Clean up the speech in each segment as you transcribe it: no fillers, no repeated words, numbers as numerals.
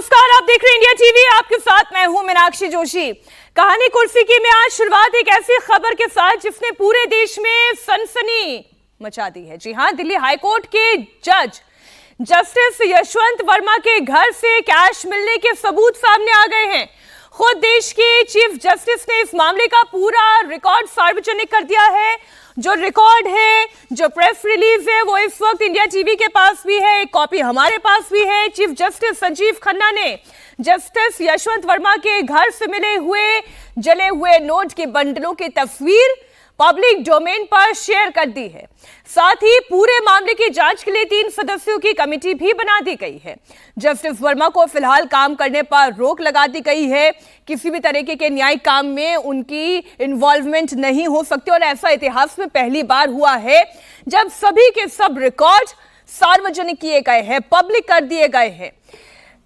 नमस्कार, आप देख रहे हैं इंडिया टीवी। आपके साथ मैं हूं मीनाक्षी जोशी। कहानी कुर्सी की में आज शुरुआत एक ऐसी खबर के साथ जिसने पूरे देश में सनसनी मचा दी है। जी हां, दिल्ली हाईकोर्ट के जज जस्टिस यशवंत वर्मा के घर से कैश मिलने के सबूत सामने आ गए हैं। खुद देश के चीफ जस्टिस ने इस मामले का पूरा रिकॉर्ड सार्वजनिक कर दिया है। जो रिकॉर्ड है, जो प्रेस रिलीज है, वो इस वक्त इंडिया टीवी के पास भी है, एक कॉपी हमारे पास भी है। चीफ जस्टिस संजीव खन्ना ने जस्टिस यशवंत वर्मा के घर से मिले हुए जले हुए नोट के बंडलों की तस्वीर पब्लिक डोमेन पर शेयर कर दी है। साथ ही पूरे मामले की जांच के लिए 3 सदस्यों की कमेटी भी बना दी गई है। जस्टिस वर्मा को फिलहाल काम करने पर रोक लगा दी गई है। किसी भी तरीके के न्यायिक काम में उनकी इन्वॉल्वमेंट नहीं हो सकती और ऐसा इतिहास में पहली बार हुआ है जब सभी के सब रिकॉर्ड सार्वजनिक किए गए हैं, पब्लिक कर दिए गए हैं।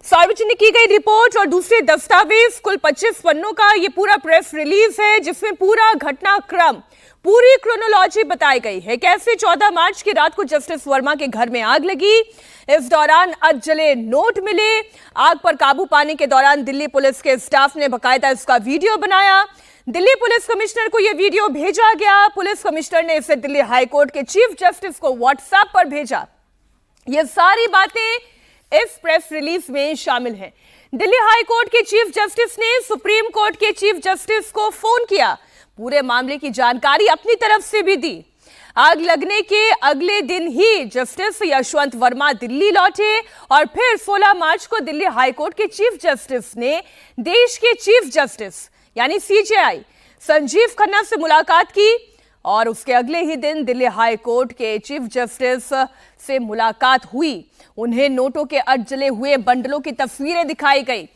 सार्वजनिक की गई रिपोर्ट और दूसरे दस्तावेज, कुल 25 पन्नों का ये पूरा प्रेस रिलीज है जिसमें पूरा घटनाक्रम, पूरी क्रोनोलॉजी बताई गई है। कैसे 14 मार्च की रात को जस्टिस वर्मा के घर में आग लगी, इस दौरान अधजले नोट मिले। आग पर काबू पाने के दौरान दिल्ली पुलिस के स्टाफ ने बाकायदा इसका वीडियो बनाया। दिल्ली पुलिस कमिश्नर को यह वीडियो भेजा गया। पुलिस कमिश्नर ने इसे दिल्ली हाईकोर्ट के चीफ जस्टिस को व्हाट्सएप पर भेजा। ये सारी बातें इस प्रेस रिलीज में शामिल हैं। दिल्ली हाईकोर्ट के चीफ जस्टिस ने सुप्रीम कोर्ट के चीफ जस्टिस को फोन किया, पूरे मामले की जानकारी अपनी तरफ से भी दी। आग लगने के अगले दिन ही जस्टिस यशवंत वर्मा दिल्ली लौटे और फिर 16 मार्च को दिल्ली हाईकोर्ट के चीफ जस्टिस ने देश के चीफ जस्टिस यानी सीजेआई संजीव खन्ना से मुलाकात की और उसके अगले ही दिन दिल्ली हाईकोर्ट के चीफ जस्टिस से मुलाकात हुई। उन्हें नोटों के अधजले हुए बंडलों की तस्वीरें दिखाई गई।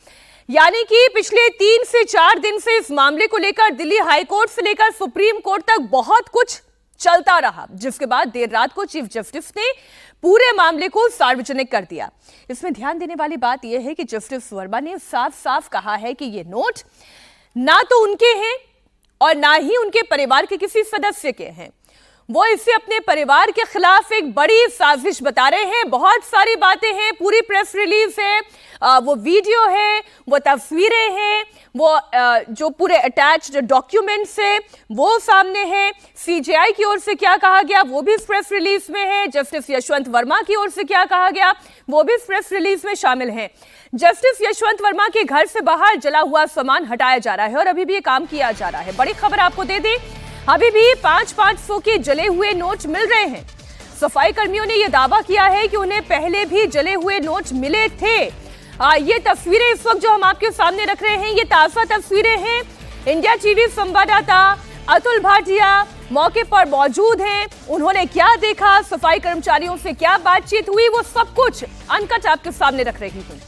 यानी कि पिछले 3 से 4 दिन से इस मामले को लेकर दिल्ली हाईकोर्ट से लेकर सुप्रीम कोर्ट तक बहुत कुछ चलता रहा, जिसके बाद देर रात को चीफ जस्टिस ने पूरे मामले को सार्वजनिक कर दिया। इसमें ध्यान देने वाली बात यह है कि जस्टिस वर्मा ने साफ साफ कहा है कि ये नोट ना तो उनके हैं और ना ही उनके परिवार के किसी सदस्य के हैं। वो इसे अपने परिवार के खिलाफ एक बड़ी साजिश बता रहे हैं। बहुत सारी बातें हैं, पूरी प्रेस रिलीज है, वो वीडियो है, वो तस्वीरें हैं, वो जो पूरे अटैच्ड डॉक्यूमेंट्स है वो सामने है। सीजेआई की ओर से क्या कहा गया वो भी इस प्रेस रिलीज में है। जस्टिस यशवंत वर्मा की ओर से क्या कहा गया वो भी इस प्रेस रिलीज में शामिल है। जस्टिस यशवंत वर्मा के घर से बाहर जला हुआ सामान हटाया जा रहा है और अभी भी ये काम किया जा रहा है। बड़ी खबर आपको दे दें, अभी भी 500 के जले हुए नोट मिल रहे हैं। सफाई कर्मियों ने यह दावा किया है कि उन्हें पहले भी जले हुए नोट मिले थे। ये तस्वीरें इस वक्त जो हम आपके सामने रख रहे हैं ये ताजा तस्वीरें हैं। इंडिया टीवी संवाददाता अतुल भाटिया मौके पर मौजूद हैं। उन्होंने क्या देखा, सफाई कर्मचारियों से क्या बातचीत हुई, वो सब कुछ अनकट आपके सामने रख रही हूं।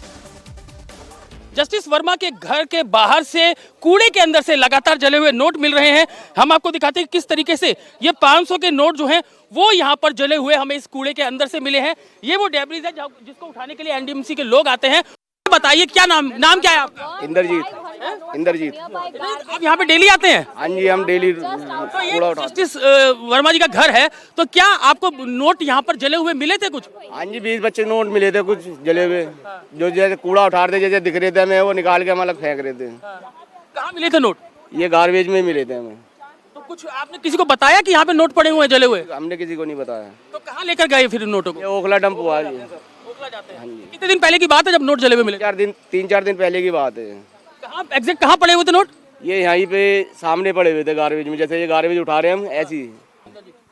जस्टिस वर्मा के घर के बाहर से कूड़े के अंदर से लगातार जले हुए नोट मिल रहे हैं। हम आपको दिखाते हैं किस तरीके से ये 500 के नोट जो हैं वो यहाँ पर जले हुए हमें इस कूड़े के अंदर से मिले हैं। ये वो डेब्रीज है जिसको उठाने के लिए एनडीएमसी के लोग आते हैं। बताइए क्या नाम क्या है आपका? इंद्रजीत। आप यहाँ पे डेली आते हैं? हाँ जी, हम डेली तो ये जस्टिस वर्मा जी का घर है, तो क्या आपको नोट यहाँ पर जले हुए मिले थे कुछ? हाँ जी, 20-25 नोट मिले थे, कुछ जले हुए जो जैसे कूड़ा उठा रहे थे, जैसे दिख रहे थे हमें, वो निकाल के हम अलग फेंक रहे थे। कहाँ मिले थे नोट? ये गार्बेज में मिले थे हमें। तो कुछ आपने किसी को बताया कि यहाँ पे नोट पड़े हुए हैं जले हुए? हमने किसी को नहीं बताया। तो कहाँ लेकर गए फिर नोटों को? ये ओखला डंप हुआ जी। हाँ जी। कितने दिन पहले की बात है जब नोट जले हुए मिले? 3-4 दिन पहले की बात है। कहाँ एग्जैक्ट कहाँ पड़े हुए थे नोट? ये यहीं पे सामने पड़े हुए थे गार्बेज में, जैसे ये गार्बेज उठा रहे हैं हम ऐसी।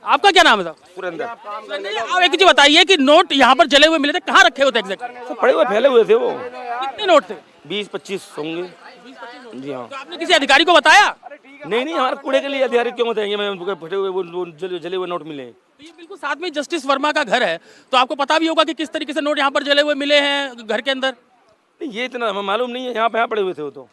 आपका क्या नाम है साहब? सुरेंद्र। आप एक चीज बताइए कि नोट यहाँ पर जले हुए मिले थे, कहाँ रखे होते एग्जैक्ट? पड़े हुए फैले हुए थे वो। कितने नोट थे? 20-25 होंगे जी। हाँ, तो आपने किसी अधिकारी को बताया? नहीं, हमारे कूड़े के लिए अधिकारी क्यों बताएंगे? मैं फटे हुए वो जले हुए नोट मिले। तो ये बिल्कुल साथ में जस्टिस वर्मा का घर है, तो आपको पता भी होगा कि किस तरीके से नोट यहाँ पर जले हुए मिले हैं घर के अंदर। ये इतना हमें मालूम नहीं है, यहाँ पे पड़े हुए थे वो तो।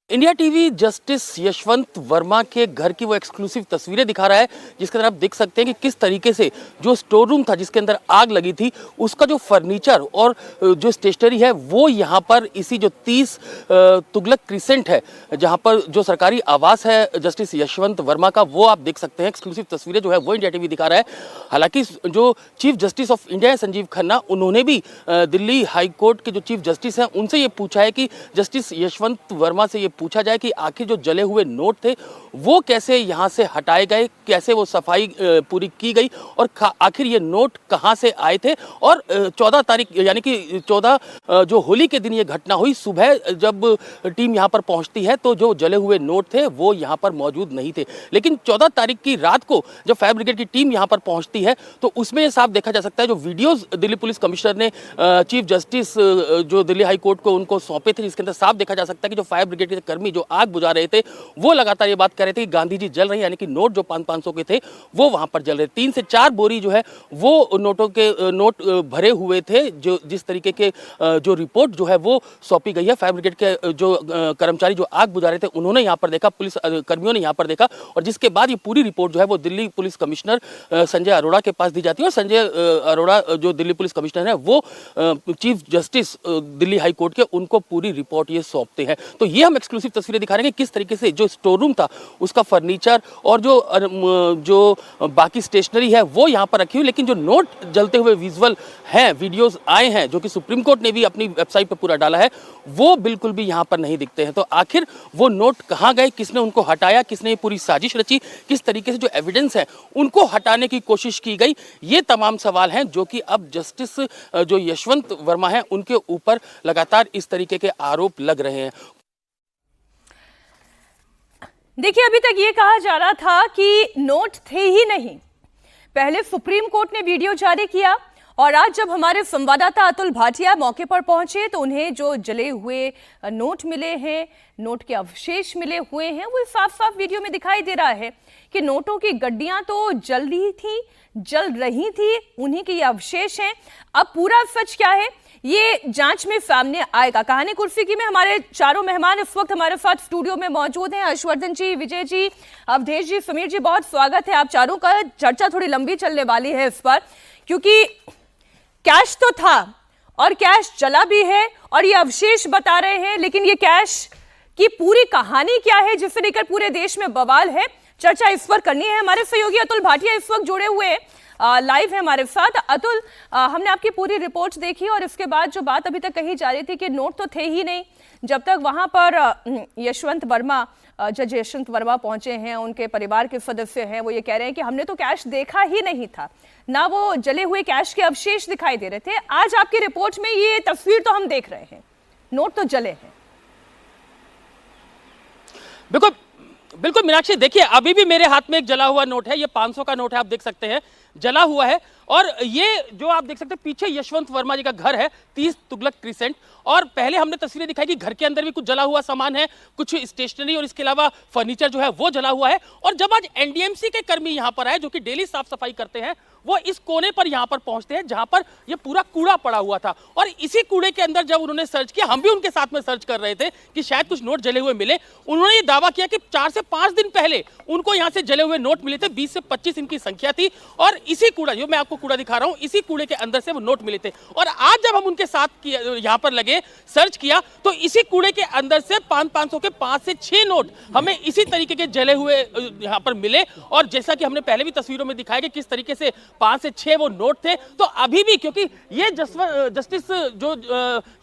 India TV justice Yashwant Verma के घर की वो एक्सक्लूसिव तस्वीरें दिखा रहा है, जिसके अंदर आप देख सकते हैं कि किस तरीके से जो स्टोर रूम था जिसके अंदर आग लगी थी, उसका जो फर्नीचर और जो स्टेशनरी है वो यहाँ पर इसी जो 30 तुगलक क्रिसेंट है, जहाँ पर जो सरकारी आवास है जस्टिस यशवंत वर्मा का, वो आप देख सकते हैं। एक्सक्लूसिव तस्वीरें जो है वो इंडिया टीवी दिखा रहा है। हालांकि जो चीफ जस्टिस ऑफ इंडिया है संजीव खन्ना, उन्होंने भी दिल्ली हाई कोर्ट के जो चीफ जस्टिस हैं उनसे ये पूछा है कि जस्टिस यशवंत वर्मा से ये पूछा जाए कि आखिर जो जले हुए नोट थे वो कैसे यहाँ से हटाए गए, कैसे वो सफाई पूरी की गई और आखिर ये नोट कहाँ से आए थे। और 14 तारीख यानी कि 14 जो होली के दिन ये घटना हुई, सुबह जब टीम यहाँ पर पहुँचती है तो जो जले हुए नोट थे वो यहाँ पर मौजूद नहीं थे। लेकिन 14 तारीख की रात को जब फायर ब्रिगेड की टीम यहाँ पर पहुँचती है तो उसमें ये साफ देखा जा सकता है, जो वीडियोज दिल्ली पुलिस कमिश्नर ने चीफ जस्टिस जो दिल्ली हाई कोर्ट को उनको सौंपे थे, जिसके अंदर साफ देखा जा सकता है कि जो फायर ब्रिगेड के कर्मी जो आग बुझा रहे थे वो लगातार ये बात कर रहे थे कि गांधी जी जल रहे हैं, यानी कि नोट जो 500 के थे वो वहां पर जल रहे। 3 से 4 बोरी जो है वो नोट भरे हुए थे, जो जिस तरीके के जो रिपोर्ट जो है वो सौंपी गई है। फायर ब्रिगेड के जो कर्मचारी जो आग बुझा रहे थे उन्होंने यहाँ पर देखा, पुलिस कर्मियों ने यहाँ पर देखा, और जिसके बाद ये पूरी रिपोर्ट जो है वो दिल्ली पुलिस कमिश्नर संजय अरोड़ा के पास दी जाती है। और संजय अरोड़ा जो दिल्ली पुलिस कमिश्नर है वो chief justice Delhi high court के उनको पूरी रिपोर्ट ये सौंपते हैं। तो ये हम एक्सक्लूसिव तस्वीरें दिखा रहे हैं कि किस तरीके से जो स्टोर रूम था उसका फर्नीचर और जो बाकी स्टेशनरी है वो यहाँ पर रखी हुई, लेकिन जो नोट जलते हुए विजुअल हैं, वीडियोस आए हैं जो कि सुप्रीम कोर्ट ने भी अपनी वेबसाइट पर पूरा डाला है, वो बिल्कुल भी यहाँ पर नहीं दिखते हैं। तो आखिर वो नोट कहाँ गए, किसने उनको हटाया, किसने ये पूरी साजिश रची, किस तरीके से जो एविडेंस है उनको हटाने की कोशिश की गई, ये तमाम सवाल हैं जो कि अब जस्टिस जो यशवंत वर्मा है उनके ऊपर लगातार इस तरीके के आरोप लग रहे हैं। देखिए, अभी तक ये कहा जा रहा था कि नोट थे ही नहीं। पहले सुप्रीम कोर्ट ने वीडियो जारी किया और आज जब हमारे संवाददाता अतुल भाटिया मौके पर पहुंचे तो उन्हें जो जले हुए नोट मिले हैं, नोट के अवशेष मिले हुए हैं, वो साफ साफ वीडियो में दिखाई दे रहा है कि नोटों की गड्डियां तो जल रही थी, उन्हीं के ये अवशेष हैं। अब पूरा सच क्या है ये जांच में सामने आएगा। कहानी कुर्सी में हमारे चारों मेहमान इस वक्त हमारे साथ स्टूडियो में मौजूद हैं। हर्षवर्धन जी, विजय जी, अवधेश जी, समीर जी, बहुत स्वागत है आप चारों का। चर्चा थोड़ी लंबी चलने वाली है इस पर, क्योंकि कैश तो था और कैश जला भी है और ये अवशेष बता रहे हैं, लेकिन ये कैश की पूरी कहानी क्या है जिसे लेकर पूरे देश में बवाल है, चर्चा इस पर करनी है। हमारे सहयोगी अतुल भाटिया इस वक्त जुड़े हुए लाइव है हमारे साथ। अतुल, हमने आपकी पूरी रिपोर्ट देखी और इसके बाद जो बात अभी तक कही जा रही थी कि नोट तो थे ही नहीं, जब तक वहां पर जज यशवंत वर्मा पहुंचे हैं, उनके परिवार के सदस्य हैं, वो ये कह रहे हैं कि हमने तो कैश देखा ही नहीं था, ना वो जले हुए कैश के अवशेष दिखाई दे रहे थे। आज आपकी रिपोर्ट में ये तस्वीर तो हम देख रहे हैं, नोट तो जले हैं। बिल्कुल मीनाक्षी, देखिए अभी भी मेरे हाथ में एक जला हुआ नोट है, ये 500 का नोट है, आप देख सकते हैं जला हुआ है। और ये जो आप देख सकते हैं पीछे यशवंत वर्मा जी का घर है, 30 तुगलक क्रिसेंट। और पहले हमने तस्वीरें दिखाई कि घर के अंदर भी कुछ जला हुआ सामान है, कुछ स्टेशनरी और इसके अलावा फर्नीचर जो है वो जला हुआ है। और जब आज एनडीएमसी के कर्मी यहाँ पर आए जो कि डेली साफ सफाई करते हैं, वो इस कोने पर यहाँ पर पहुंचते हैं जहां पर ये पूरा कूड़ा पड़ा हुआ था। और इसी कूड़े के अंदर जब उन्होंने सर्च किया, हम भी उनके साथ में सर्च कर रहे थे कि शायद कुछ नोट जले हुए मिले, उन्होंने ये दावा किया कि 4 से 5 दिन पहले उनको यहाँ से जले हुए नोट मिले थे, 20 से 25 इनकी संख्या थी। और इसी कूड़ा, जो मैं आपको कूड़ा दिखा रहा हूँ, इसी कूड़े के अंदर से वो नोट मिले थे। और आज जब हम उनके साथ यहाँ पर लगे सर्च किया तो इसी कूड़े के अंदर से 500 के 5 से 6 नोट हमें इसी तरीके के जले हुए यहाँ पर मिले। और जैसा कि हमने पहले भी तस्वीरों में दिखाया कि किस तरीके से 5 से 6 वो नोट थे। तो अभी भी, क्योंकि ये जस्टिस जो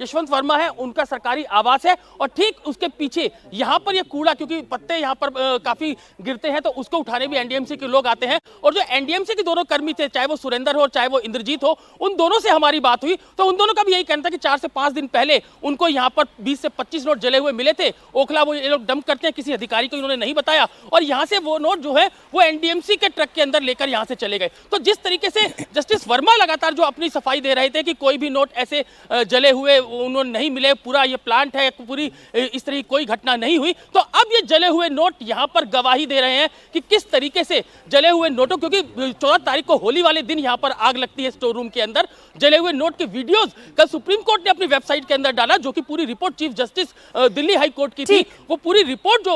यशवंत वर्मा है उनका सरकारी आवास है और ठीक उसके पीछे यहाँ पर ये कूड़ा, क्योंकि पत्ते यहाँ पर काफी गिरते हैं तो उसको उठाने भी एनडीएमसी के लोग आते हैं। और जो एनडीएमसी के दोनों कर्मी थे, चाहे वो सुरेंद्र हो और चाहे वो इंद्रजीत हो, उन दोनों से हमारी बात हुई तो उन दोनों का भी यही कहना था कि 4 से 5 दिन पहले उनको यहाँ पर 20 से 25 नोट जले हुए मिले थे। ओखला वो ये लोग डंप करते हैं, किसी अधिकारी को इन्होंने नहीं बताया और यहाँ से वो नोट जो है वो एनडीएमसी के ट्रक के अंदर लेकर यहाँ से चले गए। तो जिस तरीके से जस्टिस वर्मा लगातार जो अपनी सफाई दे रहे थे कि कोई भी नोट ऐसे जले हुए उन्होंने नहीं मिले, पूरा ये प्लांट है, पूरी इस तरह की कोई घटना नहीं हुई, तो अब ये जले हुए नोट यहाँ पर गवाही दे रहे हैं कि किस तरीके से जले हुए नोटों, क्योंकि 14 तारीख को होली वाले दिन यहाँ पर आग लगती है स्टोर रूम के अंदर, जले हुए नोट के वीडियोस कल सुप्रीम कोर्ट ने अपनी वेबसाइट के अंदर डाला, जो कि पूरी report chief justice Delhi high court की थी। वो पूरी रिपोर्ट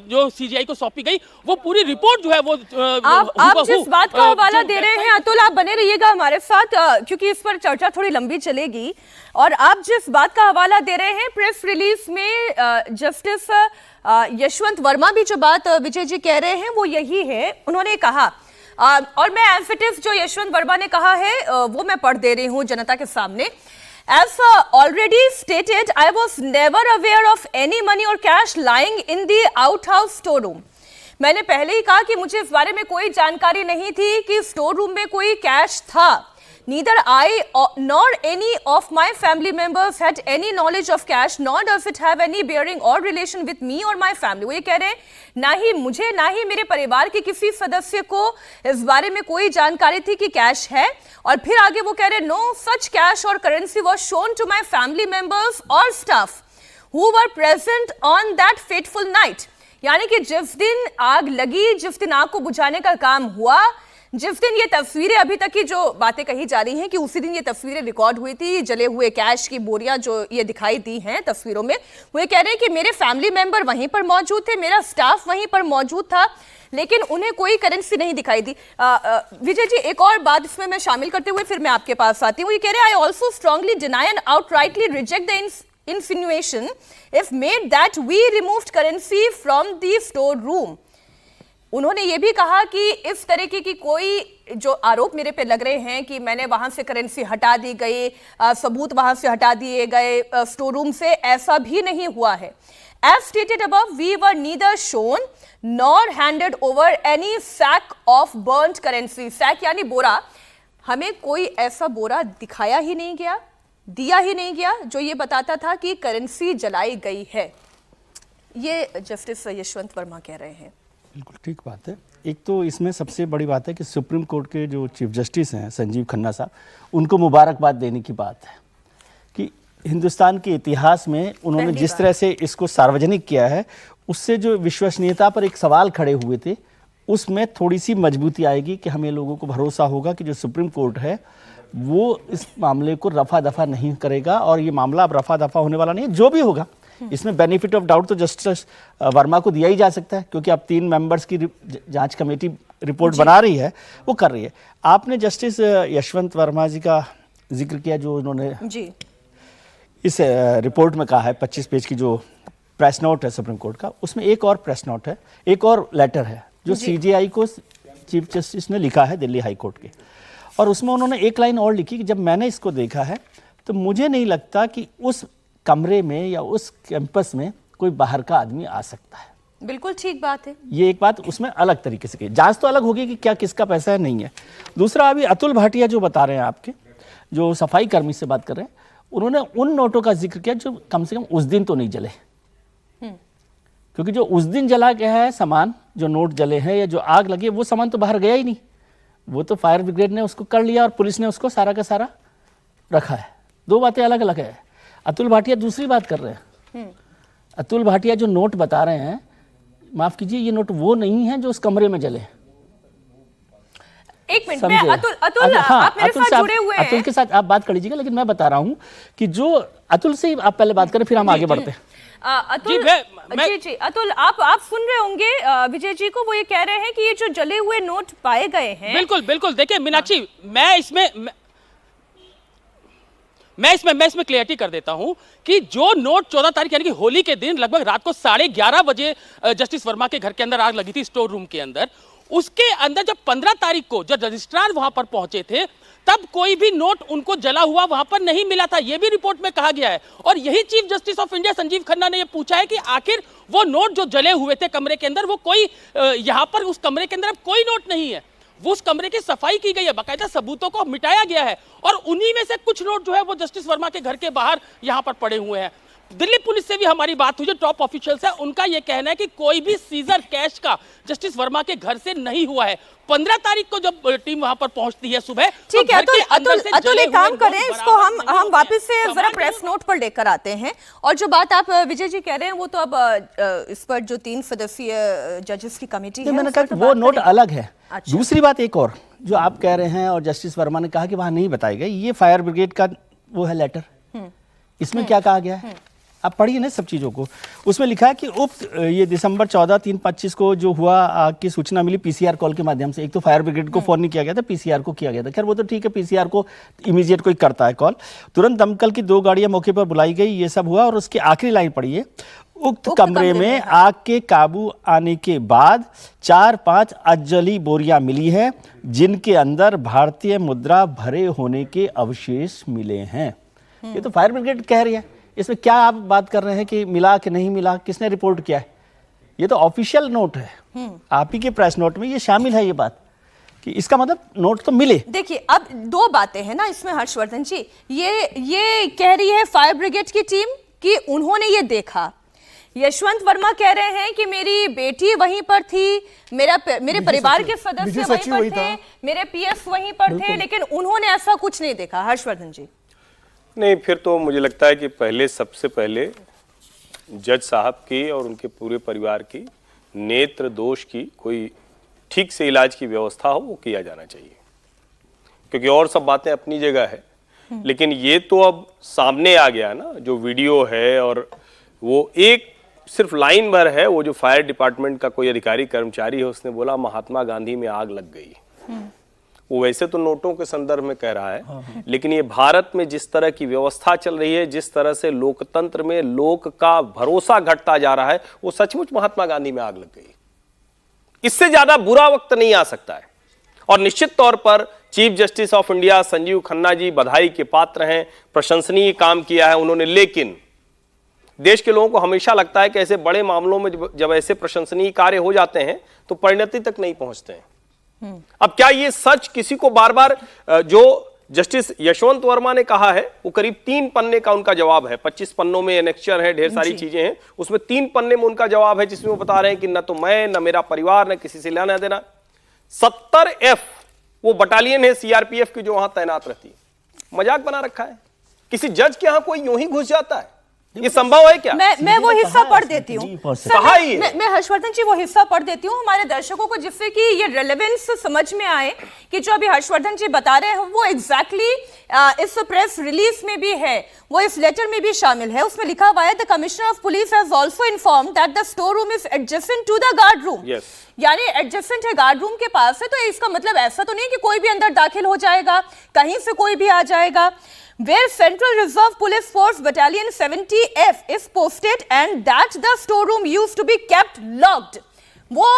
जो सीजीआई को सौंपी गई, वो पूरी रिपोर्ट जो है वो आप जिस बात का हवाला दे रहे हैं अतुल, आप बने रहिएगा हमारे साथ, क्योंकि इस पर चर्चा थोड़ी लंबी चलेगी। और आप जिस बात का हवाला दे रहे हैं, प्रेस रिलीज में जस्टिस यशवंत वर्मा भी जो बात विजय जी कह रहे हैं वो यही है। उन्होंने कहा, और मैं एज इट इज जो यशवंत वर्मा ने कहा है वो मैं पढ़ दे रही हूं जनता के सामने। As already stated, I was never aware of any money or cash lying in the outhouse storeroom. मैंने पहले ही कहा कि मुझे इस बारे में कोई जानकारी नहीं थी कि स्टोर रूम में कोई कैश था। Neither I nor any of my family members had any knowledge of cash, nor does it have any bearing or relation with me or my family. वो ये कह रहे हैं, ना ही मुझे ना ही मेरे परिवार के किसी सदस्य को इस बारे में कोई जानकारी थी कि कैश है। और फिर आगे वो कह रहे हैं, no such cash or currency was shown to my family members or staff who were present on that fateful night. यानी कि जिस दिन आग लगी, जिस दिन आग को बुझाने का काम हुआ, जिस दिन ये तस्वीरें, अभी तक की जो बातें कही जा रही हैं कि उसी दिन ये तस्वीरें रिकॉर्ड हुई थी, जले हुए कैश की बोरियां जो ये दिखाई दी हैं तस्वीरों में, वो ये कह रहे हैं कि मेरे फैमिली मेंबर वहीं पर मौजूद थे, मेरा स्टाफ वहीं पर मौजूद था, लेकिन उन्हें कोई करेंसी नहीं दिखाई दी। विजय जी, एक और बात इसमें मैं शामिल करते हुए फिर मैं आपके पास आती हूँ। ये कह रहे हैं, I also strongly deny and outrightly reject the insinuation if made that we removed currency from the store room. उन्होंने ये भी कहा कि इस तरीके की कोई जो आरोप मेरे पे लग रहे हैं कि मैंने वहां से करेंसी हटा दी गई, सबूत वहां से हटा दिए गए स्टोर रूम से, ऐसा भी नहीं हुआ है। As stated above, we were neither shown nor handed over any sack of burnt currency. sack यानी बोरा, हमें कोई ऐसा बोरा दिखाया ही नहीं गया, दिया ही नहीं गया जो ये बताता था कि करेंसी जलाई गई है। ये जस्टिस यशवंत वर्मा कह रहे हैं। बिल्कुल ठीक बात है। एक तो इसमें सबसे बड़ी बात है कि सुप्रीम कोर्ट के जो चीफ जस्टिस हैं संजीव खन्ना साहब, उनको मुबारकबाद देने की बात है कि हिंदुस्तान के इतिहास में उन्होंने जिस तरह से इसको सार्वजनिक किया है, उससे जो विश्वसनीयता पर एक सवाल खड़े हुए थे, उसमें थोड़ी सी मजबूती आएगी कि हमें लोगों को भरोसा होगा कि जो सुप्रीम कोर्ट है वो इस मामले को रफा दफा नहीं करेगा। और ये मामला अब रफा दफा होने वाला नहीं है। जो भी होगा इसमें बेनिफिट ऑफ डाउट तो जस्टिस वर्मा को दिया ही जा सकता है, क्योंकि अब 3 मेंबर्स की जांच कमेटी रिपोर्ट बना रही है, वो कर रही है। आपने जस्टिस यशवंत वर्मा जी का जिक्र किया, जो उन्होंने जी इस रिपोर्ट में कहा है, 25 पेज की जो प्रेस नोट है सुप्रीम कोर्ट का, उसमें एक और प्रेस नोट है, एक और लेटर है जो सीजीआई को चीफ जस्टिस ने लिखा है दिल्ली हाई कोर्ट के। और उसमें उन्होंने एक लाइन और लिखी कि जब मैंने इसको देखा है तो मुझे नहीं लगता कि उस कमरे में या उस कैंपस में कोई बाहर का आदमी आ सकता है। बिल्कुल ठीक बात है। ये एक बात उसमें अलग तरीके से की, जांच तो अलग होगी कि क्या किसका पैसा है, नहीं है। दूसरा, अभी अतुल भाटिया जो बता रहे हैं आपके, जो सफाई कर्मी से बात कर रहे हैं, उन्होंने उन नोटों का जिक्र किया जो कम से कम उस दिन तो नहीं जले, क्योंकि जो उस दिन जला गया है सामान, जो नोट जले हैं या जो आग लगी है, वो सामान तो बाहर गया ही नहीं, वो तो फायर ब्रिगेड ने उसको कर लिया और पुलिस ने उसको सारा का सारा रखा है। 2 बातें अलग अलग है। अतुल भाटिया दूसरी बात कर रहे हैं। अतुल भाटिया जो नोट बता रहे हैं, माफ कीजिए, ये नोट वो नहीं है जो उस कमरे में जले। एक मिनट में अतुल आप मेरे साथ जुड़े हुए हैं। अतुल के साथ आप बात कर लीजिएगा, लेकिन मैं बता रहा हूं कि जो अतुल से आप पहले बात करें, फिर हम आगे बढ़ते हैं। अतुल जी अतुल, आप सुन रहे होंगे विजय जी को, वो ये कह रहे हैं कि ये जो जले हुए नोट पाए गए हैं। बिल्कुल बिल्कुल, देखिए मीनाक्षी, मैं इसमें क्लियरिटी कर देता हूं कि जो नोट 14 तारीख यानी कि होली के दिन लगभग रात को 11:30 बजे जस्टिस वर्मा के घर के अंदर आग लगी थी स्टोर रूम के अंदर, उसके अंदर जब 15 तारीख को जब रजिस्ट्रार वहां पर पहुंचे थे, तब कोई भी नोट उनको जला हुआ वहां पर नहीं मिला था, यह भी रिपोर्ट में कहा गया है। और यही chief justice of India Sanjiv Khanna ने यह पूछा है कि आखिर वो नोट जो जले हुए थे कमरे के अंदर, वो कोई यहां पर उस कमरे के अंदर अब कोई नोट नहीं है, वो उस कमरे की सफाई की गई है, बाकायदा सबूतों को मिटाया गया है, और उन्हीं में से कुछ नोट जो है वो जस्टिस वर्मा के घर के बाहर यहां पर पड़े हुए हैं। दिल्ली पुलिस से भी हमारी बात हुई, जो टॉप ऑफिशियल्स है उनका यह कहना है कि कोई भी सीजर कैश का जस्टिस वर्मा के घर से नहीं हुआ है। 15 तारीख को जब टीम वहां पर पहुंचती है सुबह, ठीक है, अतुल एक काम करें, इसको हम वापस से जरा प्रेस नोट पर लेकर आते हैं। और जो बात आप विजय जी कह रहे हैं वो तो अब इस पर जो 3 सदस्यीय जजेस की कमेटी है, मैंने कहा वो नोट अलग है। अच्छा। दूसरी बात एक और जो आप कह रहे हैं और जस्टिस वर्मा ने कहा कि वहां नहीं बताई गई, ये फायर ब्रिगेड का वो है लेटर, इसमें क्या कहा गया है आप पढ़िए ना सब चीज़ों को। उसमें लिखा है कि ये दिसंबर 14/3/25 को जो हुआ आग की सूचना मिली पीसीआर कॉल के माध्यम से। एक तो फायर ब्रिगेड को फोन नहीं किया गया था, पीसीआर को किया गया था। खैर वो तो ठीक है, पीसीआर को इमीडिएट कोई करता है कॉल। तुरंत दमकल की 2 गाड़ियां मौके पर बुलाई गई, ये सब हुआ। और उसकी आखिरी लाइन पढ़िए, उक्त कमरे में आग के काबू आने के बाद 4-5 अजली बोरियां मिली है, जिनके अंदर भारतीय मुद्रा भरे होने के अवशेष मिले हैं। ये तो फायर ब्रिगेड कह रही है, इसमें क्या आप बात कर रहे हैं कि मिला कि नहीं मिला, किसने रिपोर्ट किया है? ये तो ऑफिशियल नोट है, आप ही के प्रेस नोट में ये शामिल है ये बात कि इसका मतलब नोट तो मिले। देखिए अब 2 बातें हैं ना इसमें हर्षवर्धन जी, ये कह रही है फायर ब्रिगेड की टीम कि उन्होंने ये देखा। यशवंत वर्मा कह रहे हैं कि मेरी बेटी वहीं पर थी, मेरे परिवार के सदस्य वहीं पर थे, मेरे पीएस वहीं पर थे, लेकिन उन्होंने ऐसा कुछ नहीं देखा। हर्षवर्धन जी नहीं, फिर तो मुझे लगता है कि सबसे पहले जज साहब की और उनके पूरे परिवार की नेत्र दोष की कोई ठीक से इलाज की व्यवस्था हो, वो किया जाना चाहिए, क्योंकि और सब बातें अपनी जगह है। लेकिन ये तो अब सामने आ गया ना, जो वीडियो है और वो एक सिर्फ लाइन भर है। वो जो फायर डिपार्टमेंट का कोई अधिकारी कर्मचारी है, उसने बोला महात्मा गांधी में आग लग गई। वो वैसे तो नोटों के संदर्भ में कह रहा है, लेकिन ये भारत में जिस तरह की व्यवस्था चल रही है, जिस तरह से लोकतंत्र में लोक का भरोसा घटता जा रहा है, वो सचमुच महात्मा गांधी में आग लग गई। इससे ज्यादा बुरा वक्त नहीं आ सकता है। और निश्चित तौर पर chief justice of India Sanjiv Khanna ji बधाई के पात्र हैं, प्रशंसनीय काम किया है उन्होंने। लेकिन देश के लोगों को हमेशा लगता है कि ऐसे बड़े मामलों में जब ऐसे प्रशंसनीय कार्य हो जाते हैं तो परिणति तक नहीं पहुंचते हैं। अब क्या ये सच किसी को बार बार जो जस्टिस यशवंत वर्मा ने कहा है, वो करीब 3 पन्ने का उनका जवाब है। 25 पन्नों में एनेक्चर है, ढेर सारी चीजें हैं, उसमें 3 पन्ने में उनका जवाब है, जिसमें वो बता रहे हैं कि न तो मैं, न मेरा परिवार, न किसी से लेना देना। 70F वो बटालियन है सीआरपीएफ की जो वहां तैनात रहती है। मजाक बना रखा है। किसी जज के यहां कोई यूं ही घुस जाता है? ये संभव है क्या? मैं वो हिस्सा पढ़ देती हूँ, मैं हर्षवर्धन जी वो हिस्सा पढ़ देती हूँ हमारे दर्शकों को, जिससे कि ये रेलेवेंस समझ में आए कि जो अभी हर्षवर्धन जी बता रहे हैं वो एग्जैक्टली इस प्रेस रिलीज में भी है, वो इस लेटर में भी शामिल है। उसमें लिखा हुआ है the commissioner of police has also informed that the store room is adjacent to the guard room. यानी एडजेसेंट है, गार्ड रूम के पास है, तो इसका मतलब ऐसा तो नहीं है कि कोई भी अंदर दाखिल हो जाएगा, कहीं से कोई भी आ जाएगा। Where Central Reserve Police Force Battalion 70F is posted and that the storeroom used to be kept locked. वो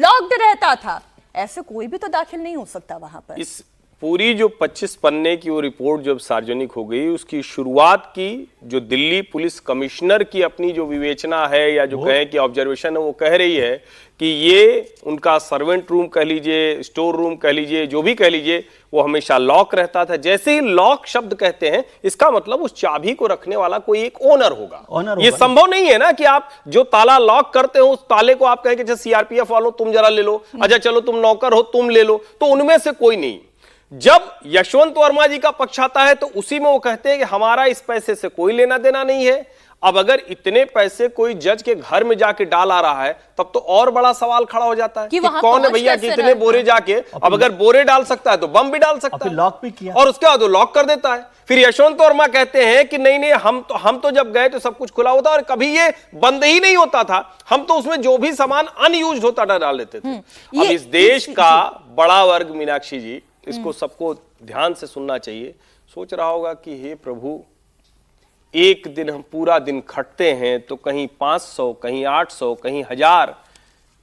locked रहता था, ऐसे कोई भी तो दाखिल नहीं हो सकता वहां पर। इस पूरी जो 25 पन्ने की वो रिपोर्ट जब सार्वजनिक हो गई, उसकी शुरुआत की जो दिल्ली पुलिस कमिश्नर की अपनी जो विवेचना है या जो कहें कि ऑब्जर्वेशन है, वो कह रही है कि ये उनका सर्वेंट रूम कह लीजिए, स्टोर रूम कह लीजिए, जो भी कह लीजिए, वो हमेशा लॉक रहता था। जैसे ही लॉक शब्द कहते हैं, इसका मतलब उस चाबी को रखने वाला कोई एक ओनर होगा। ये संभव नहीं है ना कि आप जो ताला लॉक करते हो उस ताले को आप कहें कि सीआरपीएफ वालों तुम जरा ले लो, अच्छा चलो तुम नौकर हो तुम ले लो, तो उनमें से कोई नहीं। जब यशवंत वर्मा जी का पक्ष आता है तो उसी में वो कहते हैं कि हमारा इस पैसे से कोई लेना देना नहीं है। अब अगर इतने पैसे कोई जज के घर में जाके डाल आ रहा है, तब तो और बड़ा सवाल खड़ा हो जाता है कि कौन है भैया कि इतने बोरे जाके, अब अगर बोरे डाल सकता है तो बम भी डाल सकता है, लॉक भी किया और उसके बाद वो लॉक कर देता है। फिर यशवंत वर्मा कहते हैं कि नहीं नहीं, हम तो जब गए तो सब कुछ खुला होता और कभी ये बंद ही नहीं होता था, हम तो उसमें जो भी सामान अनयूज्ड होता था डाल देते थे। अब इस देश का बड़ा वर्ग, मीनाक्षी जी, इसको सबको ध्यान से सुनना चाहिए, सोच रहा होगा कि हे प्रभु, एक दिन हम पूरा दिन खटते हैं तो कहीं 500, कहीं 800, कहीं 1000,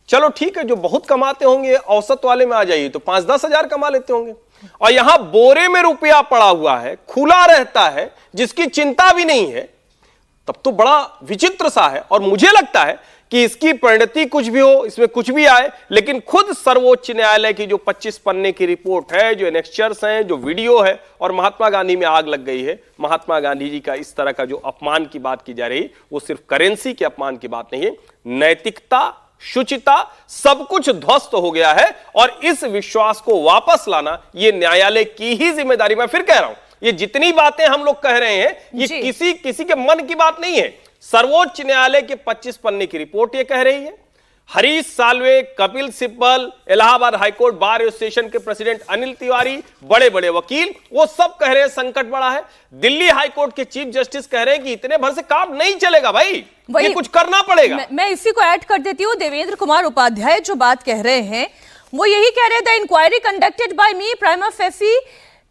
चलो ठीक है, जो बहुत कमाते होंगे औसत वाले में आ जाइए तो 5-10 हजार कमा लेते होंगे, और यहां बोरे में रुपया पड़ा हुआ है, खुला रहता है, जिसकी चिंता भी नहीं है। तब तो बड़ा विचित्र सा है। और मुझे लगता है कि इसकी परिणति कुछ भी हो, इसमें कुछ भी आए, लेकिन खुद सर्वोच्च न्यायालय की जो 25 पन्ने की रिपोर्ट है, जो एनेक्चर्स हैं, जो वीडियो है, और महात्मा गांधी में आग लग गई है। महात्मा गांधी जी का इस तरह का जो अपमान की बात की जा रही, वो सिर्फ करेंसी के अपमान की बात नहीं है, नैतिकता, शुचिता, सब कुछ ध्वस्त हो गया है। और इस विश्वास को वापस लाना ये न्यायालय की ही जिम्मेदारी। मैं फिर कह रहा हूं, ये जितनी बातें हम लोग कह रहे हैं, ये किसी के मन की बात नहीं है। सर्वोच्च न्यायालय के 25 पन्ने की रिपोर्ट ये कह रही है। Harish Salve, Kapil Sibal, Allahabad high court bar association के प्रेसिडेंट अनिल तिवारी, बड़े बड़े वकील, वो सब कह रहे हैं संकट बड़ा है। दिल्ली हाईकोर्ट के चीफ जस्टिस कह रहे हैं कि इतने भर से काम नहीं चलेगा भाई, ये कुछ करना पड़ेगा। मैं इसी को ऐड कर देती हूँ। देवेंद्र कुमार उपाध्याय जो बात कह रहे हैं, वो यही कह रहे हैं, the inquiry conducted by me prima facie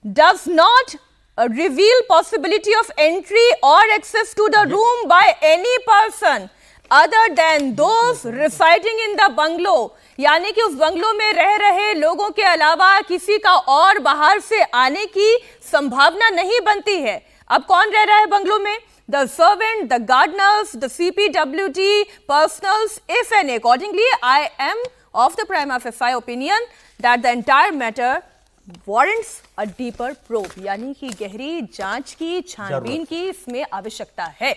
does not reveal possibility of entry or access to the room by any person other than those residing in the bungalow। यानी कि उस बंगलो में रह रहे लोगों के अलावा किसी का और बाहर से आने की संभावना नहीं बनती है। अब कौन रह रहा है बंगलो में? The servant, the gardeners, the CPWD personals, if any. Accordingly, I am of the prima facie opinion that the entire matter warrants a deeper probe। यानी कि गहरी जांच की, छानबीन की इसमें आवश्यकता है।